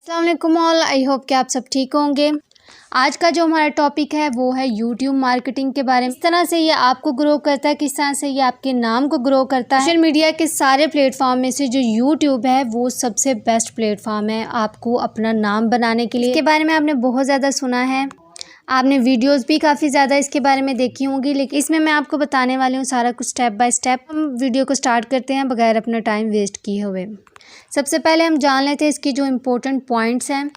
अस्सलाम वालेकुम all, I hope कि आप सब ठीक होंगे। आज का जो हमारा टॉपिक है वो है यूट्यूब मार्केटिंग के बारे में। किस तरह से ये आपको ग्रो करता है, किस तरह से ये आपके नाम को ग्रो करता है। सोशल मीडिया के सारे प्लेटफॉर्म में से जो यूट्यूब है वो सबसे बेस्ट प्लेटफॉर्म है आपको अपना नाम बनाने के लिए। इसके बारे में आपने बहुत ज़्यादा सुना है, आपने वीडियोस भी काफ़ी ज़्यादा इसके बारे में देखी होंगी, लेकिन इसमें मैं आपको बताने वाली हूँ सारा कुछ स्टेप बाय स्टेप। हम वीडियो को स्टार्ट करते हैं बगैर अपना टाइम वेस्ट किए हुए। सबसे पहले हम जान लेते हैं इसकी जो इम्पोर्टेंट पॉइंट्स हैं।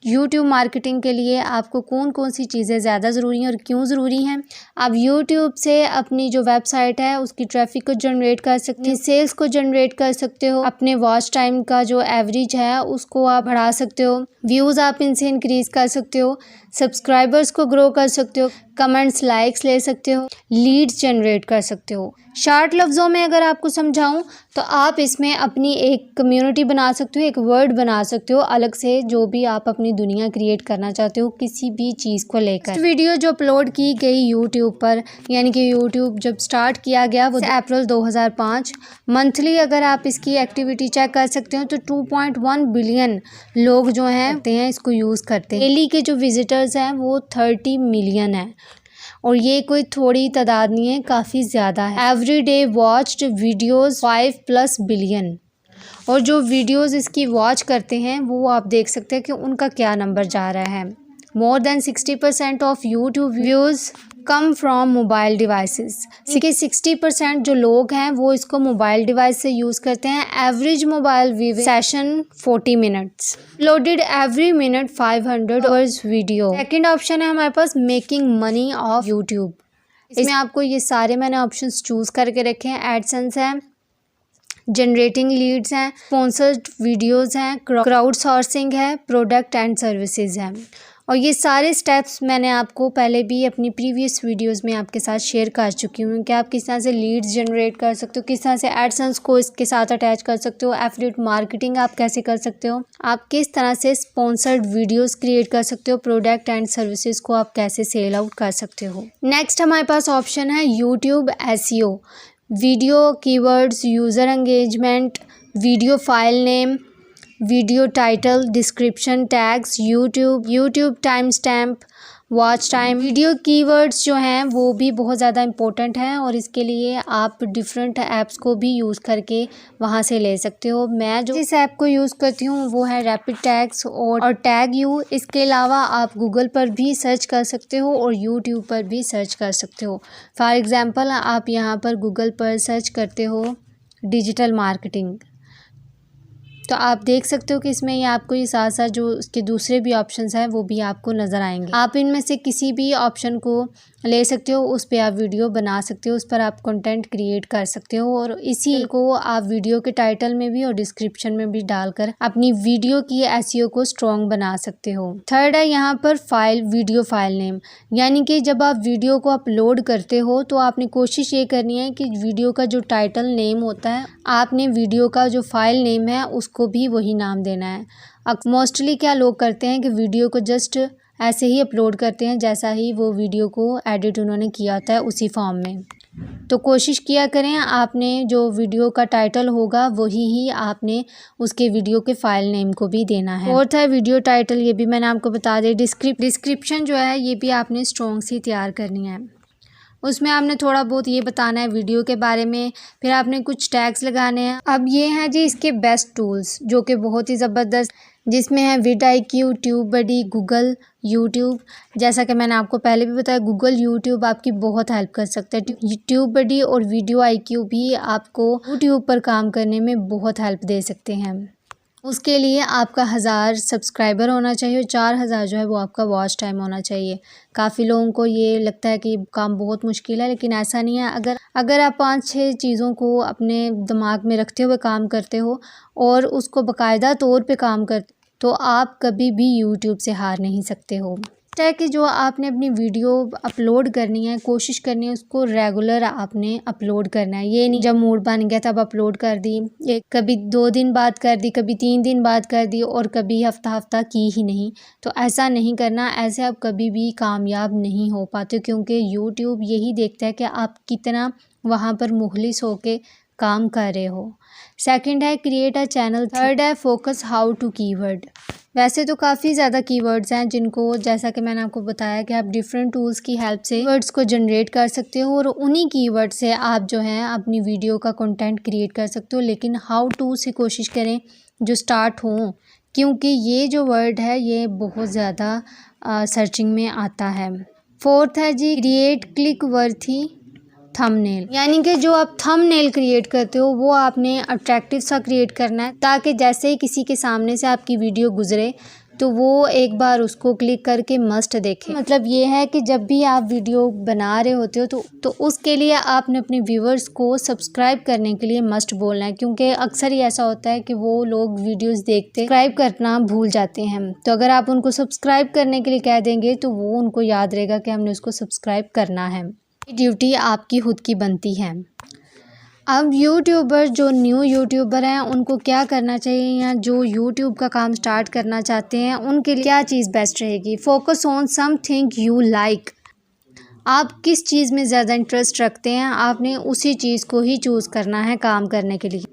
यूट्यूब मार्केटिंग के लिए आपको कौन कौन सी चीज़ें ज़्यादा ज़रूरी हैं और क्यों ज़रूरी हैं। आप यूट्यूब से अपनी जो वेबसाइट है उसकी ट्रैफिक को जनरेट कर सकते हो, सेल्स को जनरेट कर सकते हो, अपने वॉच टाइम का जो एवरेज है उसको आप बढ़ा सकते हो, व्यूज़ आप इनसे इंक्रीज़ कर सकते हो, सब्सक्राइबर्स को ग्रो कर सकते हो, कमेंट्स लाइक्स ले सकते हो, लीड्स जनरेट कर सकते हो। शार्ट लफ्ज़ों में अगर आपको समझाऊं तो आप इसमें अपनी एक कम्युनिटी बना सकते हो, एक वर्ड बना सकते हो अलग से, जो भी आप अपनी दुनिया क्रिएट करना चाहते हो किसी भी चीज़ को लेकर। वीडियो जो अपलोड की गई यूट्यूब पर, यानी कि यूट्यूब जब स्टार्ट किया गया वो अप्रैल 2005। मंथली अगर आप इसकी एक्टिविटी चेक कर सकते हो तो 2.1 बिलियन लोग जो हैं इसको यूज़ करते हैं। डेली के जो विजिटर्स हैं वो 30 मिलियन हैं और ये कोई थोड़ी तादाद नहीं है, काफ़ी ज़्यादा है। Every day watched videos 5+ billion. और जो वीडियोज़ इसकी वॉच करते हैं वो आप देख सकते हैं कि उनका क्या नंबर जा रहा है। More than 60% of YouTube views come from mobile devices. 60% जो लोग हैं वो इसको मोबाइल डिवाइस से यूज़ करते हैं। Average mobile view session 40 minutes, uploaded every minute 500 hours video. Second option है हमारे पास मेकिंग मनी ऑफ यूट्यूब। इसमें आपको ये सारे मैंने ऑप्शंस चूज़ करके रखे हैं। एडसेंस है, जनरेटिंग लीड्स हैं, स्पॉन्सर्ड वीडियोस हैं, क्राउड सोर्सिंग है, प्रोडक्ट एंड सर्विसेज हैं। और ये सारे स्टेप्स मैंने आपको पहले भी अपनी प्रीवियस वीडियोस में आपके साथ शेयर कर चुकी हूँ कि आप किस तरह से लीड्स जनरेट कर सकते हो, किस तरह से एडसेंस को इसके साथ अटैच कर सकते हो, एफिलिएट मार्केटिंग आप कैसे कर सकते हो, आप किस तरह से स्पॉन्सर्ड वीडियोस क्रिएट कर सकते हो, प्रोडक्ट एंड सर्विसेज को आप कैसे सेल आउट कर सकते हो। नेक्स्ट हमारे पास ऑप्शन है YouTube SEO. Video keywords, user engagement, video file name, video title, description, tags, YouTube time stamp, watch time. Video keywords जो हैं वो भी बहुत ज़्यादा इंपॉर्टेंट हैं और इसके लिए आप डिफरेंट ऐप्स को भी यूज़ करके वहाँ से ले सकते हो। मैं जो इस ऐप को यूज़ करती हूँ वो है रैपिड टैग्स और टैग यू। इसके अलावा आप गूगल पर भी सर्च कर सकते हो और यूट्यूब पर भी सर्च कर सकते हो। फॉर एग्ज़ाम्पल आप यहाँ पर गूगल पर सर्च करते हो डिजिटल मार्केटिंग, तो आप देख सकते हो कि इसमें ये आपको ये साथ साथ जो उसके दूसरे भी ऑप्शंस हैं वो भी आपको नज़र आएंगे। आप इनमें से किसी भी ऑप्शन को ले सकते हो, उस पर आप वीडियो बना सकते हो, उस पर आप कंटेंट क्रिएट कर सकते हो और इसी को आप वीडियो के टाइटल में भी और डिस्क्रिप्शन में भी डालकर अपनी वीडियो की एसईओ को स्ट्रॉन्ग बना सकते हो। थर्ड है यहाँ पर फाइल, वीडियो फाइल नेम, यानी कि जब आप वीडियो को अपलोड करते हो तो आपने कोशिश ये करनी है कि वीडियो का जो टाइटल नेम होता है आपने वीडियो का जो फाइल नेम है उसको भी वही नाम देना है। अब मोस्टली क्या लोग करते हैं कि वीडियो को जस्ट ऐसे ही अपलोड करते हैं जैसा ही वो वीडियो को एडिट उन्होंने किया होता है उसी फॉर्म में। तो कोशिश किया करें आपने जो वीडियो का टाइटल होगा वही ही आपने उसके वीडियो के फाइल नेम को भी देना है। फोर्थ है वीडियो टाइटल, ये भी मैंने आपको बता दिया। डिस्क्रिप्शन जो है ये भी आपने स्ट्रॉन्ग सी तैयार करनी है। उसमें आपने थोड़ा बहुत ये बताना है वीडियो के बारे में, फिर आपने कुछ टैग्स लगाने हैं। अब ये हैं जी इसके बेस्ट टूल्स जो कि बहुत ही ज़बरदस्त, जिसमें है vidIQ, ट्यूबबडी, गूगल, यूट्यूब। जैसा कि मैंने आपको पहले भी बताया गूगल यूट्यूब आपकी बहुत हेल्प कर सकता है। ट्यूबबडी और vidIQ भी आपको यूट्यूब पर काम करने में बहुत हेल्प दे सकते हैं। उसके लिए आपका 1000 सब्सक्राइबर होना चाहिए और 4000 जो है वो आपका वॉच टाइम होना चाहिए। काफ़ी लोगों को ये लगता है कि काम बहुत मुश्किल है, लेकिन ऐसा नहीं है। अगर आप 5-6 चीज़ों को अपने दिमाग में रखते हुए काम करते हो और उसको बाकायदा तौर पे काम करते तो आप कभी भी यूट्यूब से हार नहीं सकते हो। है कि जो आपने अपनी वीडियो अपलोड करनी है, कोशिश करनी है उसको रेगुलर आपने अपलोड करना है। ये नहीं जब मूड बन गया तब अपलोड कर दी, एक कभी 2 दिन बाद कर दी, कभी 3 दिन बाद कर दी और कभी हफ्ता की ही नहीं। तो ऐसा नहीं करना, ऐसे आप कभी भी कामयाब नहीं हो पाते, क्योंकि यूट्यूब यही देखता है कि आप कितना वहाँ पर मुखलिस होके काम कर रहे हो। सेकंड है क्रिएट अ चैनल, थर्ड है फोकस हाउ टू कीवर्ड। वैसे तो काफ़ी ज़्यादा कीवर्ड्स हैं जिनको, जैसा कि मैंने आपको बताया कि आप डिफरेंट टूल्स की हेल्प से कीवर्ड्स को जनरेट कर सकते हो और उन्हीं कीवर्ड से आप जो हैं अपनी वीडियो का कंटेंट क्रिएट कर सकते हो। लेकिन हाउ टू से कोशिश करें जो स्टार्ट हों, क्योंकि ये जो वर्ड है ये बहुत ज़्यादा सर्चिंग में आता है। फोर्थ है जी क्रिएट क्लिक वर्थी थंबनेल, यानी कि जो आप थंबनेल क्रिएट करते हो वो आपने अट्रैक्टिव सा क्रिएट करना है, ताकि जैसे ही किसी के सामने से आपकी वीडियो गुजरे तो वो एक बार उसको क्लिक करके मस्ट देखे। मतलब ये है कि जब भी आप वीडियो बना रहे होते हो तो उसके लिए आपने अपने व्यूवर्स को सब्सक्राइब करने के लिए मस्ट बोलना है, क्योंकि अक्सर ही ऐसा होता है कि वो लोग वीडियोस देखते सब्सक्राइब करना भूल जाते हैं। तो अगर आप उनको सब्सक्राइब करने के लिए कह देंगे तो वो उनको याद रहेगा कि हमने उसको सब्सक्राइब करना है। ड्यूटी आपकी खुद की बनती है। अब यूट्यूबर जो न्यू यूट्यूबर हैं उनको क्या करना चाहिए, या जो यूट्यूब का काम स्टार्ट करना चाहते हैं उनके लिए क्या चीज़ बेस्ट रहेगी। Focus on something you like. आप किस चीज़ में ज़्यादा इंटरेस्ट रखते हैं, आपने उसी चीज़ को ही चूज़ करना है काम करने के लिए।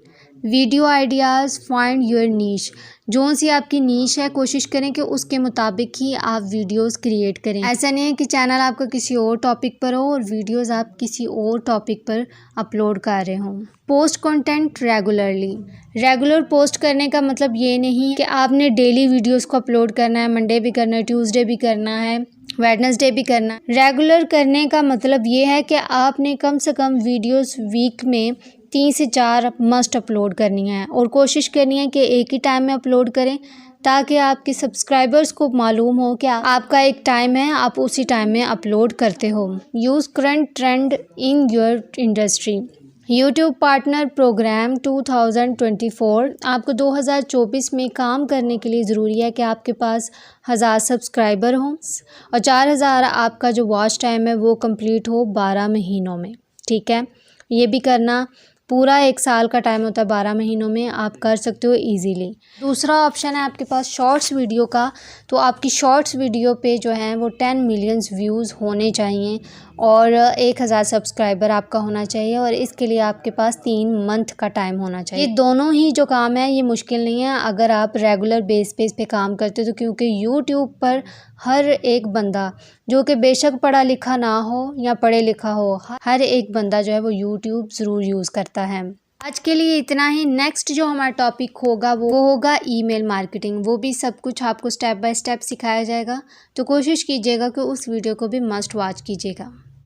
Video ideas, find your niche. जो सी आपकी नीश है कोशिश करें कि उसके मुताबिक ही आप वीडियोस क्रिएट करें। ऐसा नहीं है कि चैनल आपका किसी और टॉपिक पर हो और वीडियोस आप किसी और टॉपिक पर अपलोड कर रहे हों। Post content regularly. Regular post करने का मतलब ये नहीं कि आपने डेली वीडियोस को अपलोड करना है, मंडे भी करना है, ट्यूसडे भी करना है, वेडनेसडे भी करना है। रेगुलर करने का मतलब ये है कि आपने कम से कम वीडियोस वीक में 3 से 4 मस्ट अपलोड करनी है और कोशिश करनी है कि एक ही टाइम में अपलोड करें, ताकि आपके सब्सक्राइबर्स को मालूम हो कि आपका एक टाइम है, आप उसी टाइम में अपलोड करते हो। Use current trend in your industry. YouTube partner program 2024। आपको 2024 में काम करने के लिए ज़रूरी है कि आपके पास 1000 सब्सक्राइबर हों और 4000 आपका जो वॉच टाइम है वो कंप्लीट हो 12 महीनों में। ठीक है, ये भी करना पूरा 1 साल का टाइम होता है, 12 महीनों में आप कर सकते हो इजीली। दूसरा ऑप्शन है आपके पास शॉर्ट्स वीडियो का। तो आपकी शॉर्ट्स वीडियो पे जो है वो 10 मिलियंस व्यूज़ होने चाहिए और 1000 सब्सक्राइबर आपका होना चाहिए, और इसके लिए आपके पास 3 मंथ का टाइम होना चाहिए। ये दोनों ही जो काम है ये मुश्किल नहीं है अगर आप रेगुलर बेस पे काम करते हो, तो क्योंकि यूट्यूब पर हर एक बंदा, जो कि बेशक पढ़ा लिखा ना हो या पढ़े लिखा हो, हर एक बंदा जो है वो यूट्यूब ज़रूर यूज़ करता है। आज के लिए इतना ही। नेक्स्ट जो हमारा टॉपिक होगा वो होगा ईमेल मार्केटिंग। वो भी सब कुछ आपको स्टेप बाय स्टेप सिखाया जाएगा, तो कोशिश कीजिएगा कि उस वीडियो को भी मस्ट वॉच कीजिएगा।